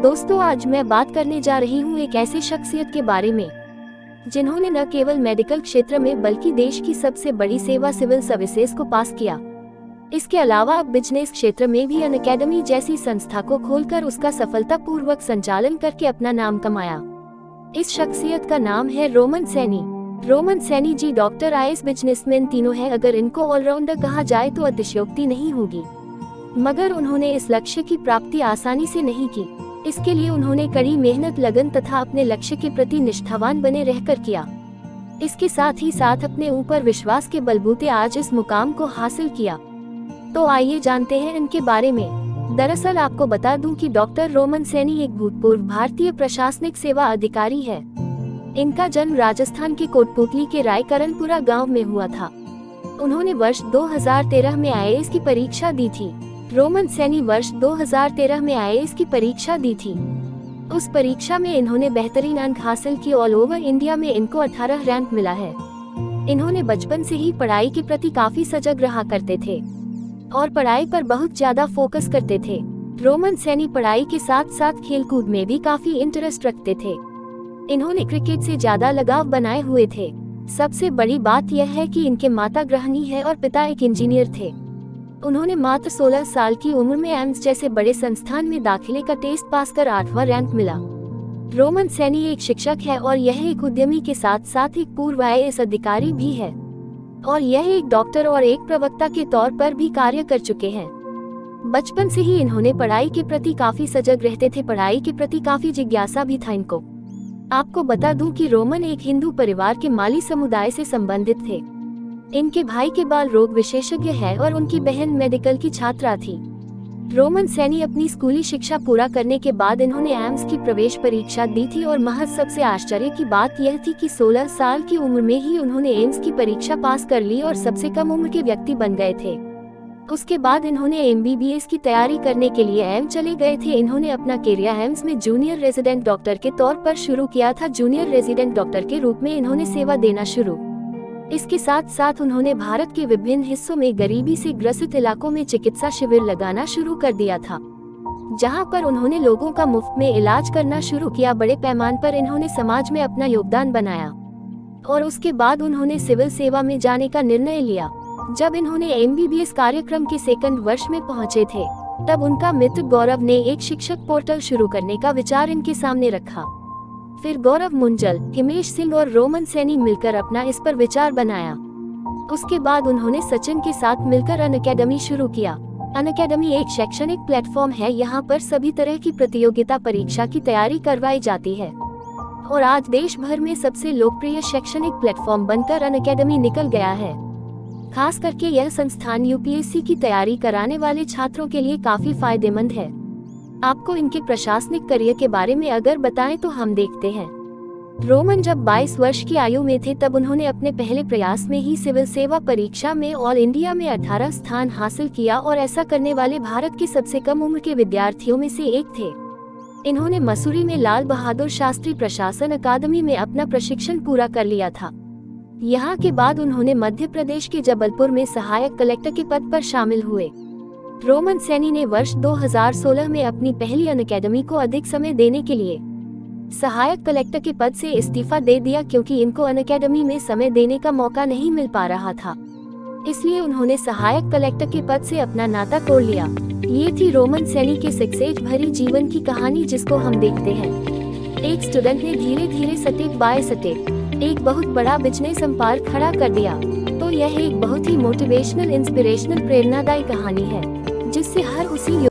दोस्तों, आज मैं बात करने जा रही हूँ एक ऐसे शख्सियत के बारे में जिन्होंने न केवल मेडिकल क्षेत्र में बल्कि देश की सबसे बड़ी सेवा सिविल सर्विसेज को पास किया। इसके अलावा अब बिजनेस क्षेत्र में भी अनअकैडमी जैसी संस्था को खोलकर उसका सफलतापूर्वक संचालन करके अपना नाम कमाया। इस शख्सियत का नाम है Roman Saini. Roman Saini ji doctor, IAS, businessman तीनों है। अगर इनको ऑलराउंडर कहा जाए तो अतिशयोक्ति नहीं होगी। मगर उन्होंने इस लक्ष्य की प्राप्ति आसानी से नहीं की। इसके लिए उन्होंने कड़ी मेहनत, लगन तथा अपने लक्ष्य के प्रति निष्ठावान बने रहकर किया। इसके साथ ही साथ अपने ऊपर विश्वास के बलबूते आज इस मुकाम को हासिल किया। तो आइए जानते हैं इनके बारे में। दरअसल आपको बता दूं कि डॉक्टर रोमन सैनी एक भूतपूर्व भारतीय प्रशासनिक सेवा अधिकारी है। इनका जन्म राजस्थान के कोटपुतली के रायकरणपुरा गांव में हुआ था। उन्होंने वर्ष 2013 में आईएएस की परीक्षा दी थी। रोमन सैनी वर्ष 2013 में आईएएस की परीक्षा दी थी। उस परीक्षा में इन्होंने बेहतरीन अंक हासिल किए। ऑल ओवर इंडिया में इनको 18 रैंक मिला है। इन्होंने बचपन से ही पढ़ाई के प्रति काफी सजग रहा करते थे और पढ़ाई पर बहुत ज्यादा फोकस करते थे। रोमन सैनी पढ़ाई के साथ साथ खेलकूद में भी काफी इंटरेस्ट रखते थे। इन्होंने क्रिकेट से ज्यादा लगाव बनाए हुए थे। सबसे बड़ी बात यह है कि इनके माता गृहिणी है और पिता एक इंजीनियर थे। उन्होंने मात्र 16 साल की उम्र में एम्स जैसे बड़े संस्थान में दाखिले का टेस्ट पास कर 8वां रैंक मिला। रोमन सैनी एक शिक्षक है और यह एक उद्यमी के साथ साथ एक पूर्व आईएएस अधिकारी भी है और यह एक डॉक्टर और एक प्रवक्ता के तौर पर भी कार्य कर चुके हैं। बचपन से ही इन्होंने पढ़ाई के प्रति काफी सजग रहते थे। पढ़ाई के प्रति काफी जिज्ञासा भी था इनको। आपको बता दूं कि रोमन एक हिंदू परिवार के माली समुदाय से संबंधित थे। इनके भाई के बाल रोग विशेषज्ञ है और उनकी बहन मेडिकल की छात्रा थी। रोमन सैनी अपनी स्कूली शिक्षा पूरा करने के बाद इन्होंने एम्स की प्रवेश परीक्षा दी थी और महज सबसे आश्चर्य की बात यह थी कि 16 साल की उम्र में ही उन्होंने एम्स की परीक्षा पास कर ली और सबसे कम उम्र के व्यक्ति बन गए थे। उसके बाद इन्होंने एमबीबीएस की तैयारी करने के लिए एम्स चले गए थे। इन्होंने अपना कैरियर एम्स में जूनियर रेजिडेंट डॉक्टर के तौर पर शुरू किया था। जूनियर रेजिडेंट डॉक्टर के रूप में इन्होंने सेवा देना शुरू। इसके साथ साथ उन्होंने भारत के विभिन्न हिस्सों में गरीबी से ग्रसित इलाकों में चिकित्सा शिविर लगाना शुरू कर दिया था, जहां पर उन्होंने लोगों का मुफ्त में इलाज करना शुरू किया। बड़े पैमाने पर इन्होंने समाज में अपना योगदान बनाया और उसके बाद उन्होंने सिविल सेवा में जाने का निर्णय लिया। जब इन्होंने एमबीबीएस कार्यक्रम के 2nd वर्ष में पहुंचे थे, तब उनका मित्र गौरव ने एक शिक्षक पोर्टल शुरू करने का विचार इनके सामने रखा। फिर गौरव मुंजल, हिमेश सिंह और रोमन सैनी मिलकर अपना इस पर विचार बनाया। उसके बाद उन्होंने सचिन के साथ मिलकर अनअकैडमी शुरू किया। अनअकैडमी एक शैक्षणिक प्लेटफॉर्म है। यहाँ पर सभी तरह की प्रतियोगिता परीक्षा की तैयारी करवाई जाती है और आज देश भर में सबसे लोकप्रिय शैक्षणिक प्लेटफॉर्म बनकर अनअकैडमी निकल गया है। खास करके यह संस्थान यूपीएससी की तैयारी कराने वाले छात्रों के लिए काफी फायदेमंद है। आपको इनके प्रशासनिक करियर के बारे में अगर बताएं तो हम देखते हैं। रोमन जब 22 वर्ष की आयु में थे तब उन्होंने अपने पहले प्रयास में ही सिविल सेवा परीक्षा में ऑल इंडिया में 18 स्थान हासिल किया और ऐसा करने वाले भारत के सबसे कम उम्र के विद्यार्थियों में से एक थे। इन्होंने मसूरी में लाल बहादुर शास्त्री प्रशासन अकादमी में अपना प्रशिक्षण पूरा कर लिया था। यहाँ के बाद उन्होंने मध्य प्रदेश के जबलपुर में सहायक कलेक्टर के पद पर शामिल हुए। रोमन सैनी ने वर्ष 2016 में अपनी पहली अनअकैडमी को अधिक समय देने के लिए सहायक कलेक्टर के पद से इस्तीफा दे दिया, क्योंकि इनको अनअकैडमी में समय देने का मौका नहीं मिल पा रहा था। इसलिए उन्होंने सहायक कलेक्टर के पद से अपना नाता तोड़ लिया। ये थी रोमन सैनी के सक्सेस भरी जीवन की कहानी, जिसको हम देखते हैं। एक स्टूडेंट ने धीरे धीरे स्टेप बाय स्टेप एक बहुत बड़ा बिजनेस एम्पायर खड़ा कर दिया। तो यह एक बहुत ही मोटिवेशनल, इंस्पिरेशनल, प्रेरणादायी कहानी है जिससे हर उसी